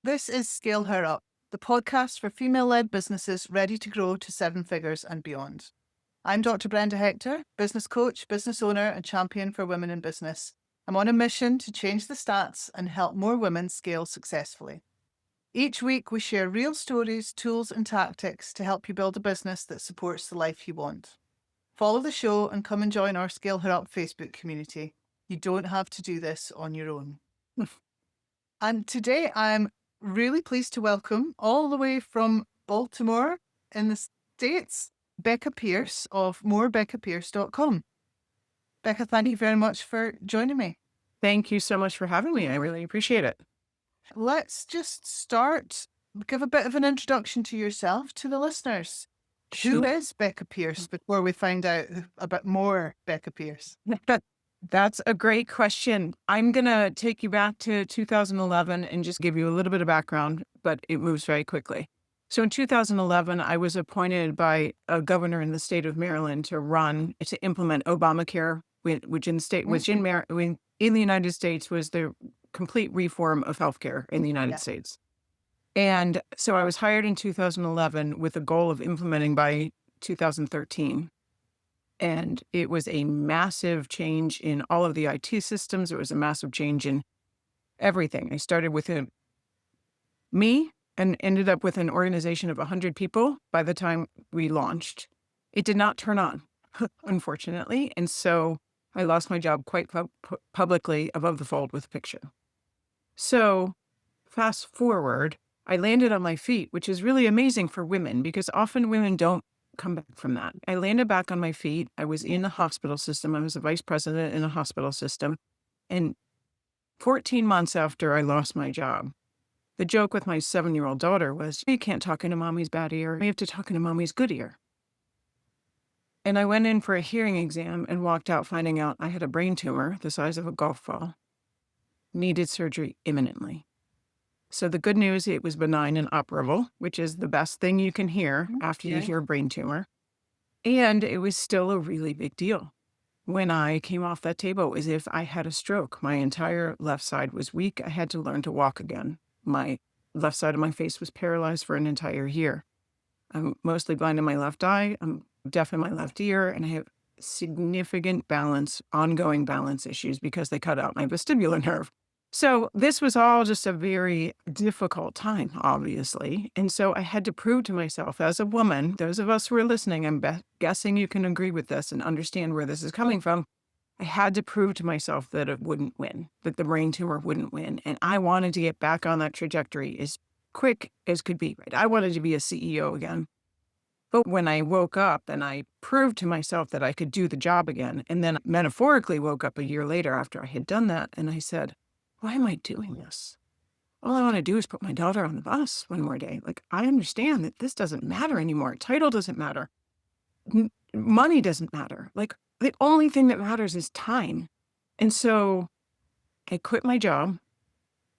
This is Scale Her Up, the podcast for female-led businesses ready to grow to seven figures and beyond. I'm Dr. Brenda Hector, business coach, business owner, and champion for women in business. I'm on a mission to change the stats and help more women scale successfully. Each week, we share real stories, tools, and tactics to help you build a business that supports the life you want. Follow the show and come and join our Scale Her Up Facebook community. You don't have to do this on your own. And today I'm really pleased to welcome all the way from Baltimore in the States, Becca Pearce of morebeccapearce.com. Becca, thank you very much for joining me. Thank you so much for having me. I really appreciate it. Let's just start, give a bit of an introduction to yourself to the listeners. Who is Becca Pearce before we find out a bit more Becca Pearce? That's a great question. I'm going to take you back to 2011 and just give you a little bit of background, but it moves very quickly. So in 2011, I was appointed by a governor in the state of Maryland to implement Obamacare, which in the United States was the complete reform of healthcare in the United States. And so I was hired in 2011 with a goal of implementing by 2013. And it was a massive change in all of the IT systems. It was a massive change in everything. I started with me and ended up with an organization of 100 people by the time we launched. It did not turn on, unfortunately. And so I lost my job quite publicly above the fold with a picture. So fast forward, I landed on my feet, which is really amazing for women because often women don't come back from that. I landed back on my feet. I was in the hospital system. I was a vice president in a hospital system. And 14 months after I lost my job, the joke with my 7-year-old daughter was, you can't talk into mommy's bad ear. You have to talk into mommy's good ear. And I went in for a hearing exam and walked out finding out I had a brain tumor the size of a golf ball, needed surgery imminently. So the good news, it was benign and operable, which is the best thing you can hear after you hear brain tumor. And it was still a really big deal. When I came off that table, it was as if I had a stroke. My entire left side was weak. I had to learn to walk again. My left side of my face was paralyzed for an entire year. I'm mostly blind in my left eye. I'm deaf in my left ear, and I have significant ongoing balance issues because they cut out my vestibular nerve. So this was all just a very difficult time, obviously. And so I had to prove to myself as a woman, those of us who are listening, I'm guessing you can agree with this and understand where this is coming from. I had to prove to myself that it wouldn't win, that the brain tumor wouldn't win. And I wanted to get back on that trajectory as quick as could be, right? I wanted to be a CEO again. But when I woke up and I proved to myself that I could do the job again, and then metaphorically woke up a year later after I had done that, and I said, why am I doing this? All I want to do is put my daughter on the bus one more day. Like, I understand that this doesn't matter anymore. Title doesn't matter. Money doesn't matter. Like, the only thing that matters is time. And so I quit my job,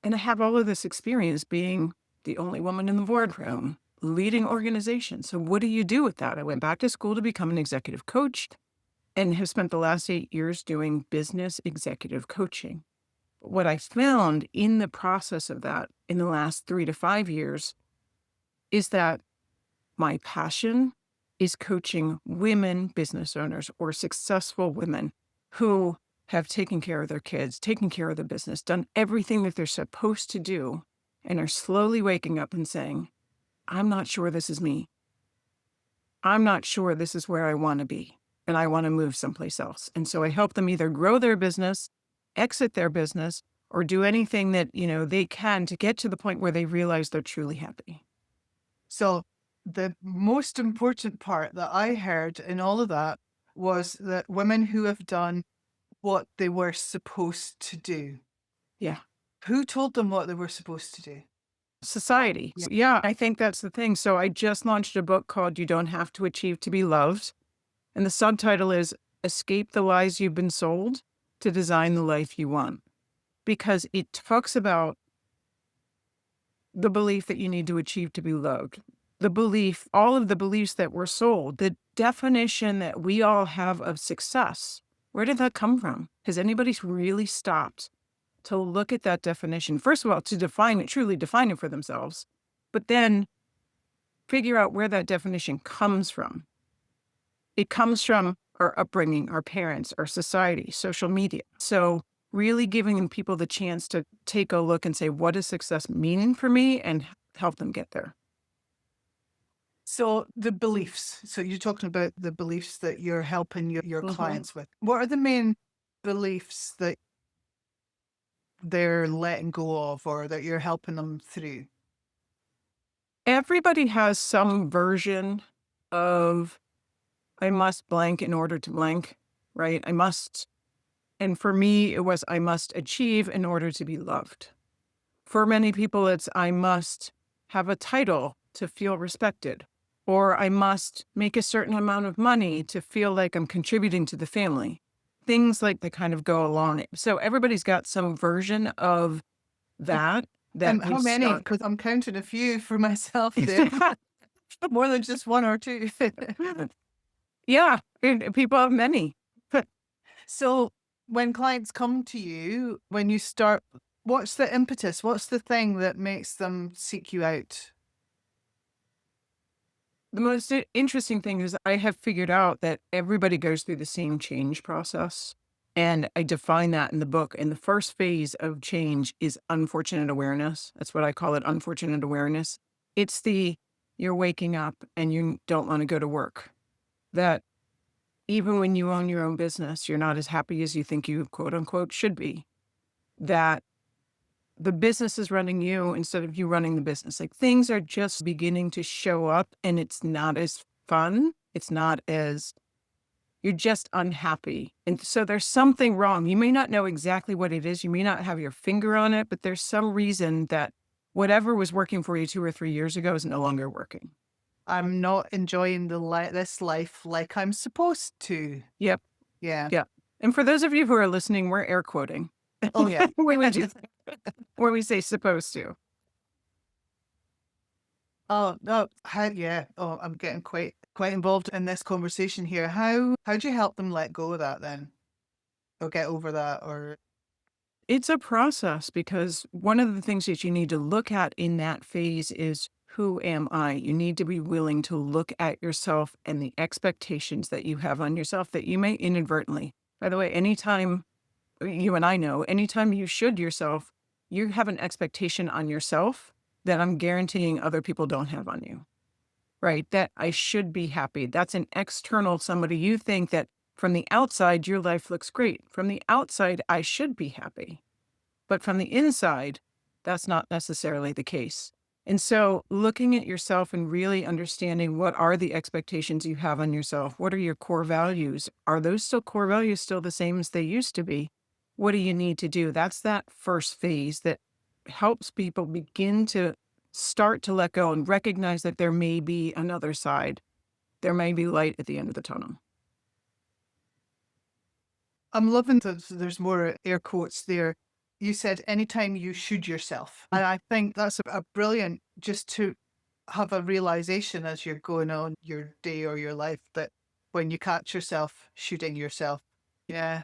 and I have all of this experience being the only woman in the boardroom, leading organizations. So what do you do with that? I went back to school to become an executive coach and have spent the last 8 years doing business executive coaching. What I found in the process of that in the last 3 to 5 years is that my passion is coaching women business owners or successful women who have taken care of their kids, taken care of the business, done everything that they're supposed to do, and are slowly waking up and saying, I'm not sure this is me. I'm not sure this is where I want to be, and I want to move someplace else. And so I help them either grow their business, exit their business, or do anything that, they can to get to the point where they realize they're truly happy. So the most important part that I heard in all of that was that women who have done what they were supposed to do. Yeah. Who told them what they were supposed to do? Society. Yeah, I think that's the thing. So I just launched a book called You Don't Have to Achieve to Be Loved. And the subtitle is Escape the Lies You've Been Sold to Design the Life You Want. Because it talks about the belief that you need to achieve to be loved, all of the beliefs that we're sold, the definition that we all have of success. Where did that come from? Has anybody really stopped to look at that definition. First of all, to define it, truly define it for themselves, but then figure out where that definition comes from. It comes from our upbringing, our parents, our society, social media. So really giving people the chance to take a look and say, what does success mean for me, and help them get there. So the beliefs. So you're talking about the beliefs that you're helping your clients with. What are the main beliefs that they're letting go of or that you're helping them through? Everybody has some version of I must blank in order to blank, right? I must. And for me, it was I must achieve in order to be loved. For many people, it's I must have a title to feel respected, or I must make a certain amount of money to feel like I'm contributing to the family. Things like that kind of go along. So everybody's got some version of that. How many? Because I'm counting a few for myself there. More than just one or two. Yeah, people have many. So when clients come to you, when you start, what's the impetus? What's the thing that makes them seek you out? The most interesting thing is I have figured out that everybody goes through the same change process. And I define that in the book. And the first phase of change is unfortunate awareness. That's what I call it, unfortunate awareness. It's you're waking up and you don't want to go to work. That even when you own your own business, you're not as happy as you think you, quote unquote, should be. That the business is running you instead of you running the business. Like things are just beginning to show up and it's not as fun. It's not as, you're just unhappy. And so there's something wrong. You may not know exactly what it is. You may not have your finger on it, but there's some reason that whatever was working for you 2 or 3 years ago is no longer working. I'm not enjoying this life like I'm supposed to. Yep. Yeah. Yeah. And for those of you who are listening, we're air quoting. Oh, yeah. Where we say supposed to. Oh, no. Yeah. Oh, I'm getting quite involved in this conversation here. How do you help them let go of that then? Or get over that? Or It's a process, because one of the things that you need to look at in that phase is, who am I? You need to be willing to look at yourself and the expectations that you have on yourself that you may inadvertently. By the way, anytime you and I know, anytime you should yourself, you have an expectation on yourself that I'm guaranteeing other people don't have on you, right? That I should be happy. That's an external somebody. You think that from the outside, your life looks great. From the outside, I should be happy. But from the inside, that's not necessarily the case. And so looking at yourself and really understanding what are the expectations you have on yourself? What are your core values? Are those core values still the same as they used to be? What do you need to do? That's that first phase that helps people begin to start to let go and recognize that there may be another side. There may be light at the end of the tunnel. I'm loving there's more air quotes there. You said anytime you should yourself. And I think that's a brilliant, just to have a realization as you're going on your day or your life, that when you catch yourself shooting yourself. Yeah.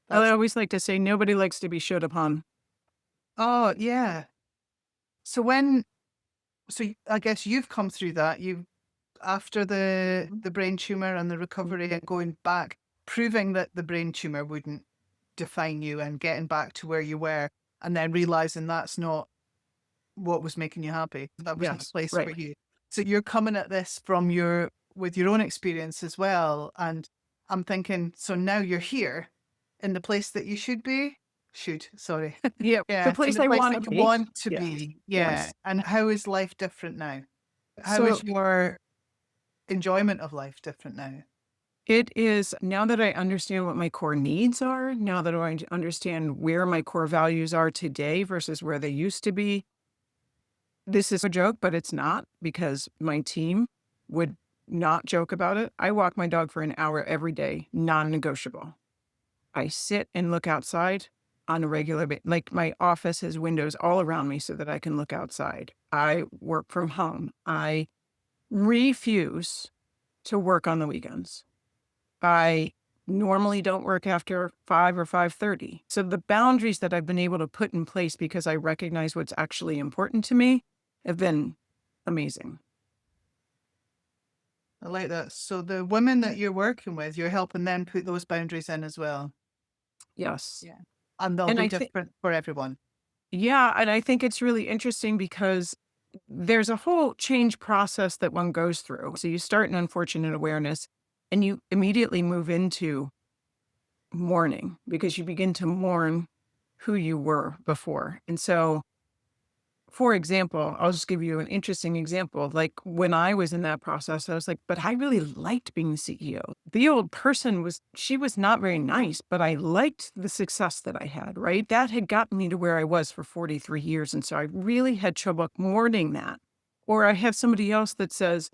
I always like to say nobody likes to be showed upon. Oh, yeah. So I guess you've come through that. After the brain tumor and the recovery and going back, proving that the brain tumor wouldn't define you and getting back to where you were, and then realizing that's not what was making you happy. That was the place for you. So you're coming at this with your own experience as well. And I'm thinking, so now you're here in the place that you should be. Sorry. Yeah. The place I want to be. Yeah. Yes. And how is life different now? How is your enjoyment of life different now? It is, now that I understand what my core needs are, now that I understand where my core values are today versus where they used to be. This is a joke, but it's not, because my team would not joke about it. I walk my dog for an hour every day, non-negotiable. I sit and look outside on a regular basis. Like, my office has windows all around me so that I can look outside. I work from home. I refuse to work on the weekends. I normally don't work after 5 or 5:30. So the boundaries that I've been able to put in place because I recognize what's actually important to me have been amazing. I like that. So the women that you're working with, you're helping them put those boundaries in as well. Yes. Yeah. And they'll And be I think, different for everyone. yeah, and I think it's really interesting because there's a whole change process that one goes through. So you start in unfortunate awareness and you immediately move into mourning because you begin to mourn who you were before. And so, for example, I'll just give you an interesting example. Like when I was in that process, I was like, but I really liked being the CEO. The old person she was not very nice, but I liked the success that I had, right? That had gotten me to where I was for 43 years. And so I really had trouble mourning that. Or I have somebody else that says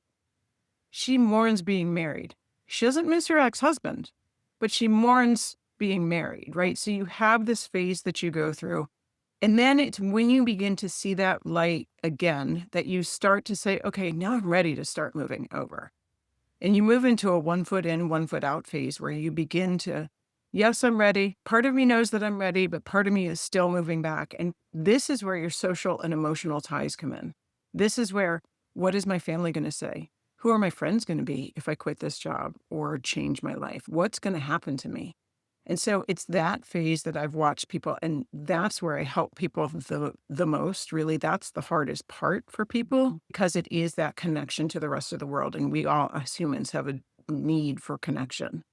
she mourns being married. She doesn't miss her ex-husband, but she mourns being married, right? So you have this phase that you go through. And then it's when you begin to see that light again that you start to say, okay, now I'm ready to start moving over. And you move into a 1 foot in, 1 foot out phase where you begin to, yes, I'm ready. Part of me knows that I'm ready, but part of me is still moving back. And this is where your social and emotional ties come in. This is where, what is my family going to say? Who are my friends going to be if I quit this job or change my life? What's going to happen to me? And so it's that phase that I've watched people, and that's where I help people the most. Really, that's the hardest part for people because it is that connection to the rest of the world. And we all, as humans, have a need for connection.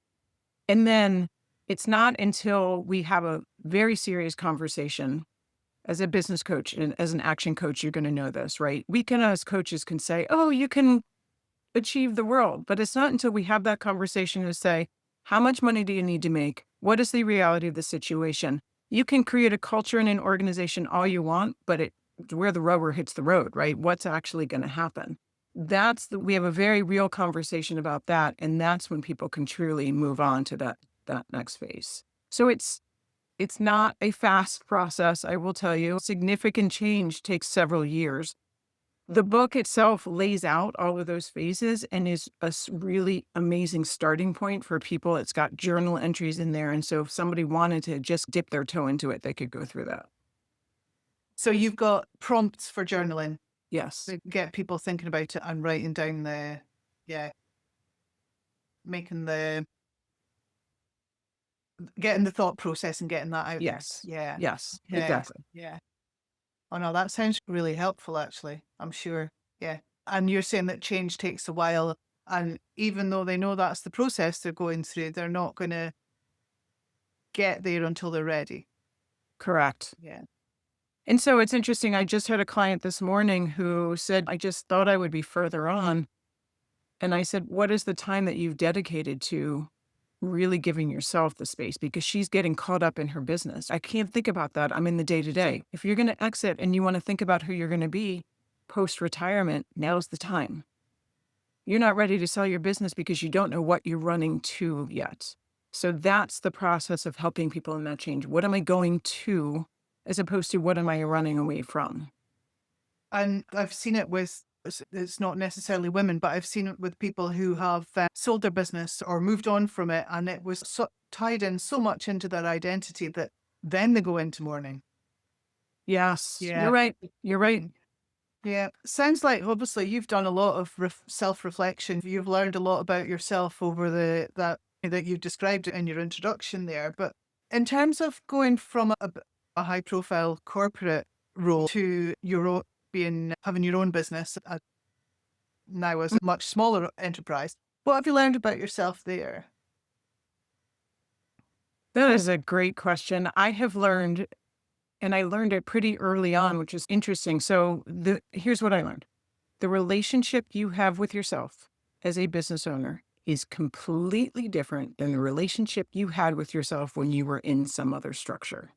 And then it's not until we have a very serious conversation as a business coach and as an action coach, you're going to know this, right? We can, as coaches, can say, oh, you can achieve the world. But it's not until we have that conversation to say, how much money do you need to make? What is the reality of the situation? You can create a culture and an organization all you want, but where the rubber hits the road, right? What's actually going to happen? We have a very real conversation about that. And that's when people can truly move on to that next phase. So it's not a fast process, I will tell you. Significant change takes several years. The book itself lays out all of those phases and is a really amazing starting point for people. It's got journal entries in there. And so if somebody wanted to just dip their toe into it, they could go through that. So you've got prompts for journaling Yes. to get people thinking about it and writing down getting the thought process and getting that out. Yes. Yeah. Yes. Yeah. Exactly. Yeah. Oh no, that sounds really helpful actually. I'm sure. Yeah. And you're saying that change takes a while. And even though they know that's the process they're going through, they're not going to get there until they're ready. Correct. Yeah. And so it's interesting. I just had a client this morning who said, I just thought I would be further on. And I said, what is the time that you've dedicated to really giving yourself the space? Because she's getting caught up in her business. I can't think about that. I'm in the day to day. If you're going to exit and you want to think about who you're going to be post retirement, now's the time. You're not ready to sell your business because you don't know what you're running to yet. So that's the process of helping people in that change. What am I going to, as opposed to what am I running away from? And I've seen it it's not necessarily women, but I've seen it with people who have sold their business or moved on from it. And it was tied in so much into their identity that then they go into mourning. Yes, Yeah. you're right. You're right. Yeah. Sounds like obviously you've done a lot of self-reflection. You've learned a lot about yourself over that you've described in your introduction there. But in terms of going from a high-profile corporate role to your own having your own business now as a much smaller enterprise, what have you learned about yourself there? That is a great question. I have learned, and I learned it pretty early on, which is interesting. So here's what I learned. The relationship you have with yourself as a business owner is completely different than the relationship you had with yourself when you were in some other structure.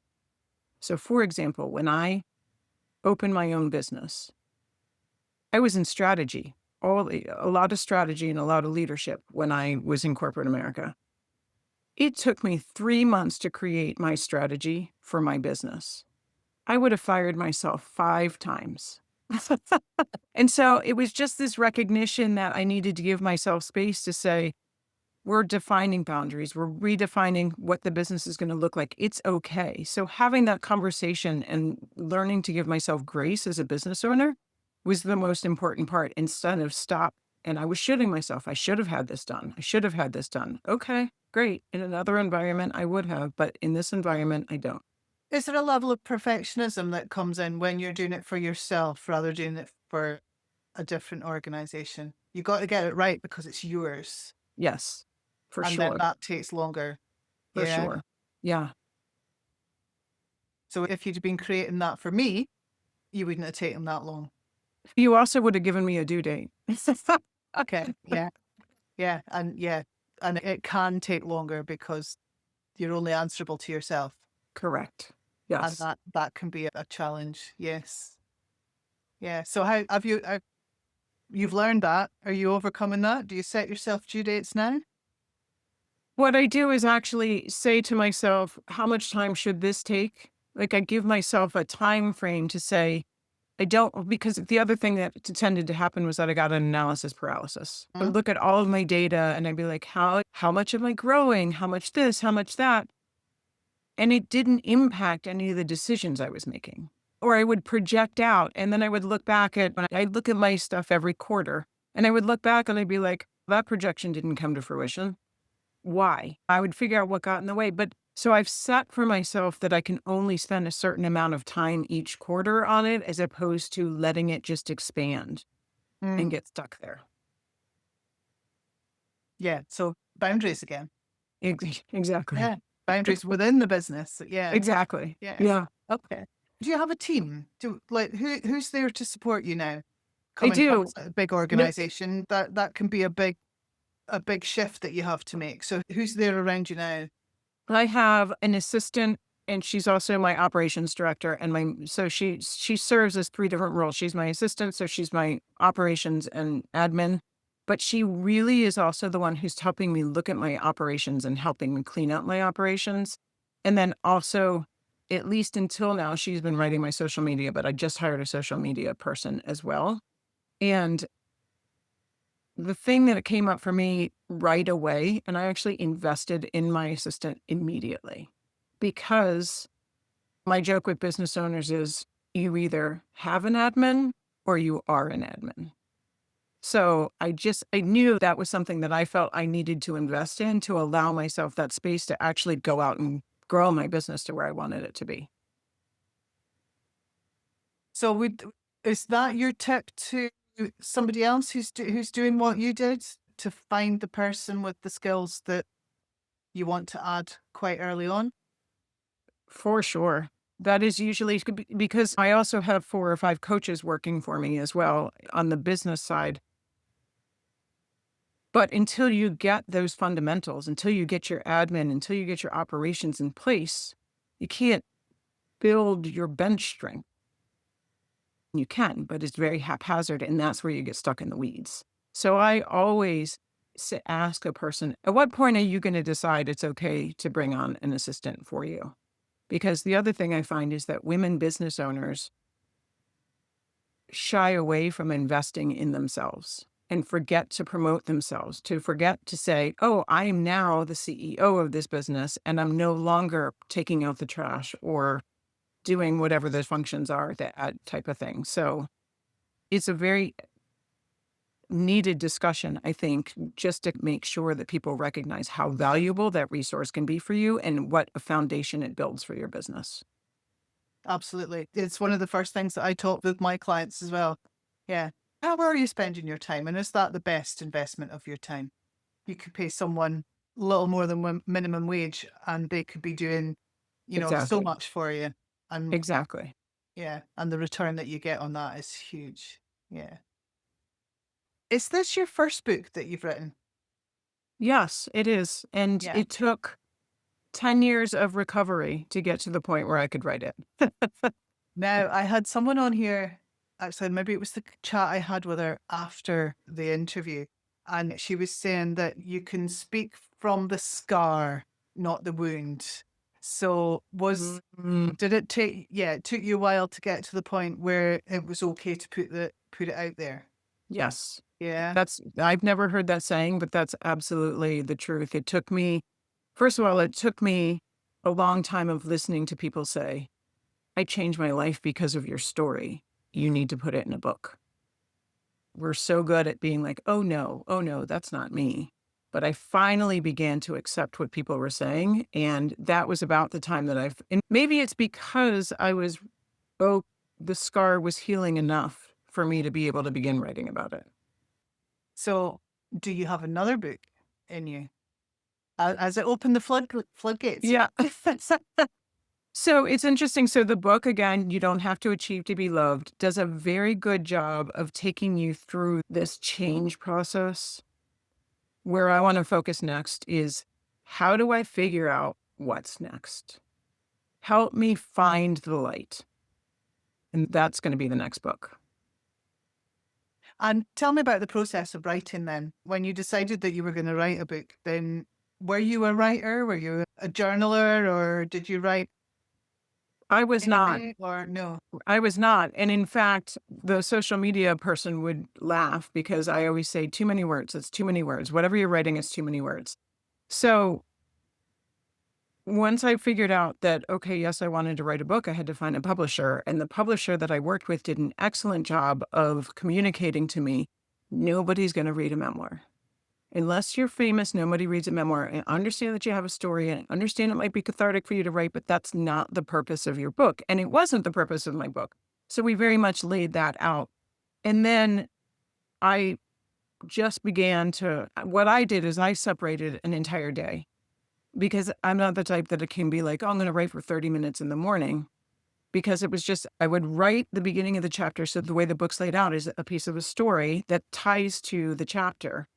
So for example, when I opened my own business, I was in strategy, a lot of strategy and a lot of leadership when I was in corporate America. It took me 3 months to create my strategy for my business. I would have fired myself 5 times. And so it was just this recognition that I needed to give myself space to say, We're defining boundaries. We're redefining what the business is going to look like. It's okay. So having that conversation and learning to give myself grace as a business owner was the most important part instead of stop. And I was shitting myself. I should have had this done. I should have had this done. Okay, great. In another environment, I would have, but in this environment, I don't. Is there a level of perfectionism that comes in when you're doing it for yourself rather than doing it for a different organization? You got to get it right because it's yours. Yes, for And then sure. that takes longer. For Yeah. sure. Yeah. So if you'd been creating that for me, you wouldn't have taken that long. You also would have given me a due date. Okay. Yeah. Yeah. And yeah. And it can take longer because you're only answerable to yourself. Correct. And Yes. that can be a challenge. Yes. Yeah. So how have you, you've learned that. Are you overcoming that? Do you set yourself due dates now? What I do is actually say to myself, how much time should this take? Like I give myself a time frame to say, I don't, because the other thing that tended to happen was that I got an analysis paralysis. I Mm. would look at all of my data and I'd be like, how much am I growing? How much this? How much that? And it didn't impact any of the decisions I was making. Or I would project out and then I would look back at, when I'd look at my stuff every quarter and I would look back and I'd be like, that projection didn't come to fruition. Why? I would figure out what got in the way. But so I've set for myself that I can only spend a certain amount of time each quarter on it as opposed to letting it just expand and Mm. get stuck there. Yeah. So boundaries again. Exactly. Yeah. Boundaries within the business. Yeah. Exactly. Yeah. Yeah, Okay. Do you have a team? Who's there to support you now? I Coming from do. a big No, organization, that can be a big shift that you have to make. So who's there around you now? I have an assistant and she's also my operations director and so she serves as three different roles. She's my assistant, so she's my operations and admin, but she really is also the one who's helping me look at my operations and helping me clean up my operations. And then also, at least until now, she's been writing my social media, but I just hired a social media person as well. And the thing that came up for me right away, and I actually invested in my assistant immediately because my joke with business owners is you either have an admin or you are an admin. So I knew that was something that I felt I needed to invest in to allow myself that space to actually go out and grow my business to where I wanted it to be. So is that your tip to somebody else who's doing what you did to find the person with the skills that you want to add quite early on? For sure. That is usually because I also have 4 or 5 coaches working for me as well on the business side. But until you get those fundamentals, until you get your admin, until you get your operations in place, you can't build your bench strength. You can, but it's very haphazard, and that's where you get stuck in the weeds. So I always ask a person, at what point are you going to decide it's okay to bring on an assistant for you? Because the other thing I find is that women business owners shy away from investing in themselves and forget to promote themselves, to forget to say, oh, I am now the CEO of this business and I'm no longer taking out the trash or doing whatever the functions are, that type of thing. So it's a very needed discussion, I think, just to make sure that people recognize how valuable that resource can be for you and what a foundation it builds for your business. Absolutely. It's one of the first things that I talk with my clients as well. Yeah. How are you spending your time? And is that the best investment of your time? You could pay someone a little more than minimum wage and they could be doing, so Exactly. much for you. And Exactly. yeah, and the return that you get on that is huge. Yeah. Is this your first book that you've written? Yes, it is. And Yeah. it took 10 years of recovery to get to the point where I could write it. Now, I had someone on here, actually, maybe it was the chat I had with her after the interview, and she was saying that you can speak from the scar, not the wound. So did it take, yeah, it took you a while to get to the point where it was okay to put it out there. Yes. Yeah. I've never heard that saying, but that's absolutely the truth. First of all, it took me a long time of listening to people say, I changed my life because of your story. You need to put it in a book. We're so good at being like, oh no, that's not me. But I finally began to accept what people were saying. And that was about the time that and maybe it's because the scar was healing enough for me to be able to begin writing about it. So, do you have another book in you? Has it opened the floodgates? Yeah. So it's interesting. So the book, again, You Don't Have to Achieve to Be Loved, does a very good job of taking you through this change process. Where I want to focus next is, how do I figure out what's next? Help me find the light. And that's going to be the next book. And tell me about the process of writing then. When you decided that you were going to write a book, then were you a writer? Were you a journaler, or did you write? I was not. Or no? I was not. And in fact, the social media person would laugh because I always say too many words. It's too many words. Whatever you're writing is too many words. So once I figured out that, okay, yes, I wanted to write a book, I had to find a publisher. And the publisher that I worked with did an excellent job of communicating to me, nobody's going to read a memoir. Unless you're famous, nobody reads a memoir. I understand that you have a story, and I understand it might be cathartic for you to write, but that's not the purpose of your book. And it wasn't the purpose of my book. So we very much laid that out. And then I just what I did is I separated an entire day, because I'm not the type that it can be like, oh, I'm going to write for 30 minutes in the morning. Because it was just, I would write the beginning of the chapter. So the way the book's laid out is a piece of a story that ties to the chapter.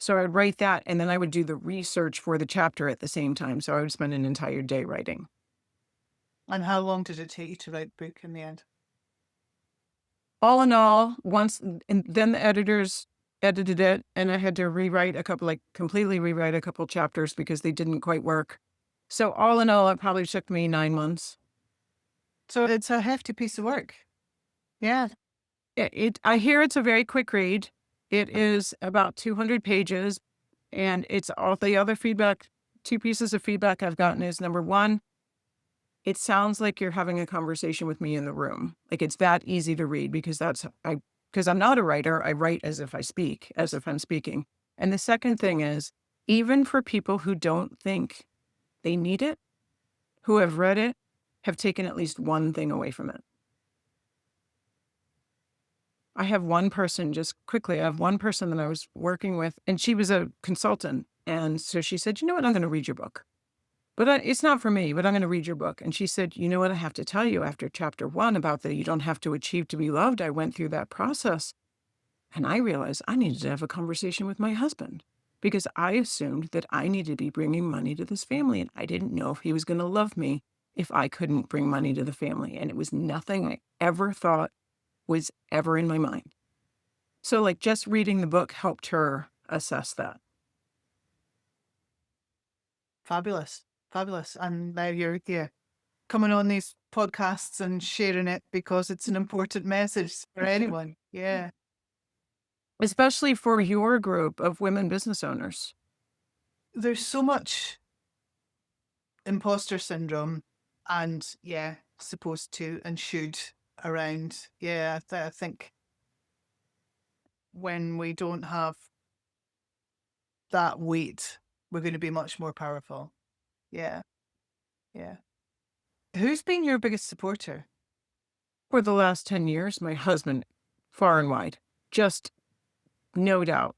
So I would write that, and then I would do the research for the chapter at the same time. So I would spend an entire day writing. And how long did it take you to write the book in the end? All in all, and then the editors edited it, and I had to completely rewrite a couple chapters because they didn't quite work. So all in all, it probably took me 9 months. So it's a hefty piece of work. Yeah. I hear it's a very quick read. It is about 200 pages, and it's all the other feedback. 2 pieces of feedback I've gotten is, number one, it sounds like you're having a conversation with me in the room. Like, it's that easy to read, because because I'm not a writer. I write as if I'm speaking. And the second thing is, even for people who don't think they need it, who have read it, have taken at least one thing away from it. I have one person that I was working with, and she was a consultant. And so she said, you know what, I'm going to read your book. But it's not for me, but I'm going to read your book. And she said, you know what, I have to tell you, after chapter 1 about the you don't have to achieve to be loved, I went through that process. And I realized I needed to have a conversation with my husband, because I assumed that I needed to be bringing money to this family. And I didn't know if he was going to love me if I couldn't bring money to the family. And it was nothing I ever thought was ever in my mind. So like, just reading the book helped her assess that. Fabulous. Fabulous. And now you're here coming on these podcasts and sharing it because it's an important message for anyone. Yeah. Especially for your group of women business owners. There's so much imposter syndrome and, supposed to and should around. Yeah, I think when we don't have that weight, we're going to be much more powerful. Yeah. Yeah. Who's been your biggest supporter? For the last 10 years, my husband, far and wide, just no doubt.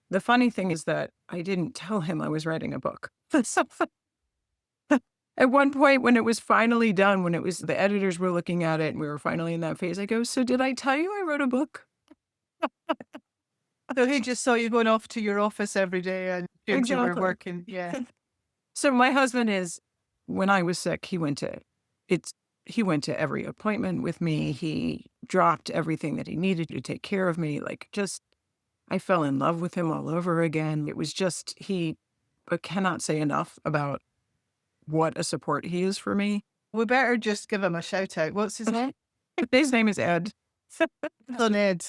The funny thing is that I didn't tell him I was writing a book. At one point, when it was finally done, the editors were looking at it and we were finally in that phase, I go, so did I tell you I wrote a book? So he just saw you going off to your office every day and you were working. Yeah. So my husband when I was sick, he went to every appointment with me. He dropped everything that he needed to take care of me. I fell in love with him all over again. It was just, I cannot say enough about what a support he is for me. We better just give him a shout out. What's his name? His name is Ed. On Ed.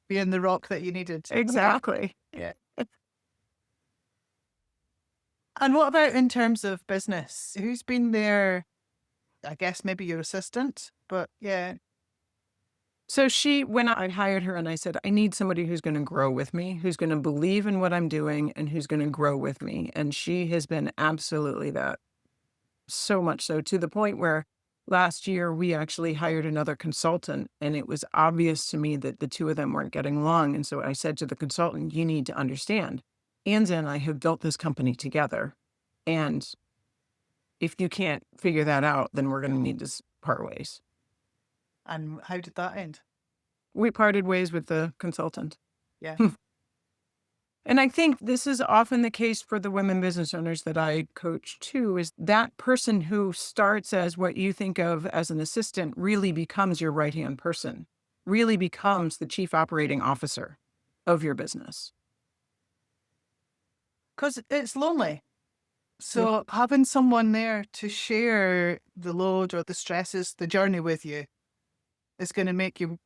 being the rock that you needed. Exactly. Yeah. And what about in terms of business? Who's been there? I guess maybe your assistant, but yeah. So when I hired her and I said, I need somebody who's going to grow with me, who's going to believe in what I'm doing and who's going to grow with me. And she has been absolutely that. So much so to the point where last year we actually hired another consultant and it was obvious to me that the two of them weren't getting along. And so I said to the consultant, you need to understand, Anza and I have built this company together. And if you can't figure that out, then we're going to need to part ways. And how did that end? We parted ways with the consultant. Yeah. And I think this is often the case for the women business owners that I coach too, is that person who starts as what you think of as an assistant really becomes your right-hand person, really becomes the chief operating officer of your business. Because it's lonely. So having someone there to share the load or the stresses, the journey with you is going to make you,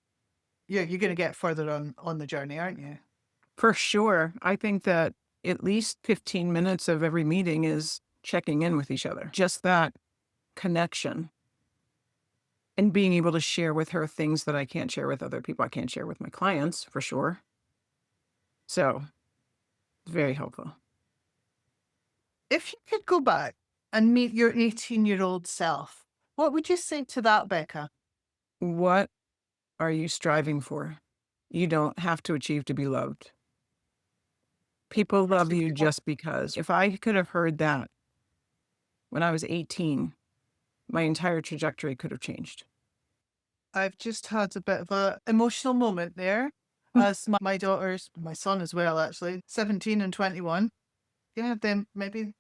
you're going to get further on the journey, aren't you? For sure. I think that at least 15 minutes of every meeting is checking in with each other. Just that connection and being able to share with her things that I can't share with other people. I can't share with my clients for sure. So it's very helpful. If you could go back and meet your 18-year-old self, what would you say to that, Becca? What are you striving for? You don't have to achieve to be loved. People love you just because. If I could have heard that when I was 18, my entire trajectory could have changed. I've just had a bit of an emotional moment there as my daughters, my son as well, actually, 17 and 21. Yeah, then maybe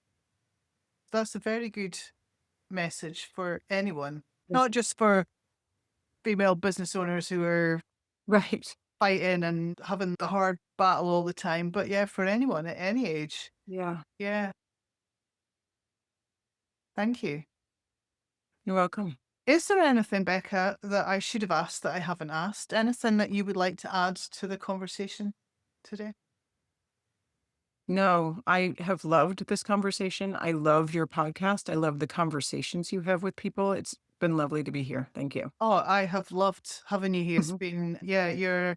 that's a very good message for anyone, not just for female business owners who are Right. fighting and having the hard battle all the time, but yeah, for anyone at any age. Yeah. Yeah. Thank you. You're welcome. Is there anything, Becca, that I should have asked that I haven't asked? Anything that you would like to add to the conversation today? No, I have loved this conversation. I love your podcast. I love the conversations you have with people. It's been lovely to be here. Thank you. Oh, I have loved having you here. It's been, yeah, you're a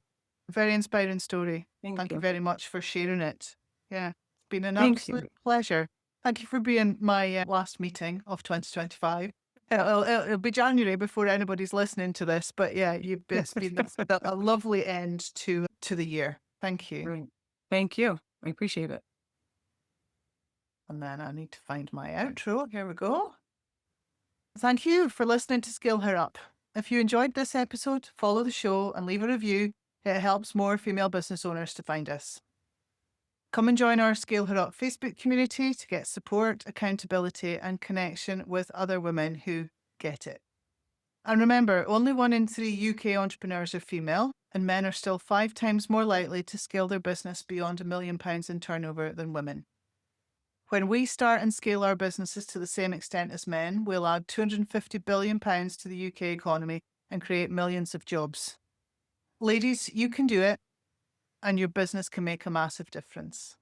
very inspiring story. Thank you very much for sharing it. Yeah, it's been an Thank you. absolute pleasure. Thank you for being my last meeting of 2025. It'll be January before anybody's listening to this, but yeah, it's been a lovely end to the year. Thank you. Right. Thank you. I appreciate it. And then I need to find my outro. Here we go. Thank you for listening to Scale Her Up. If you enjoyed this episode, follow the show and leave a review. It helps more female business owners to find us. Come and join our Scale Her Up Facebook community to get support, accountability, and connection with other women who get it. And remember, only 1 in 3 UK entrepreneurs are female, and men are still 5 times more likely to scale their business beyond £1 million in turnover than women. When we start and scale our businesses to the same extent as men, we'll add £250 billion to the UK economy and create millions of jobs. Ladies, you can do it, and your business can make a massive difference.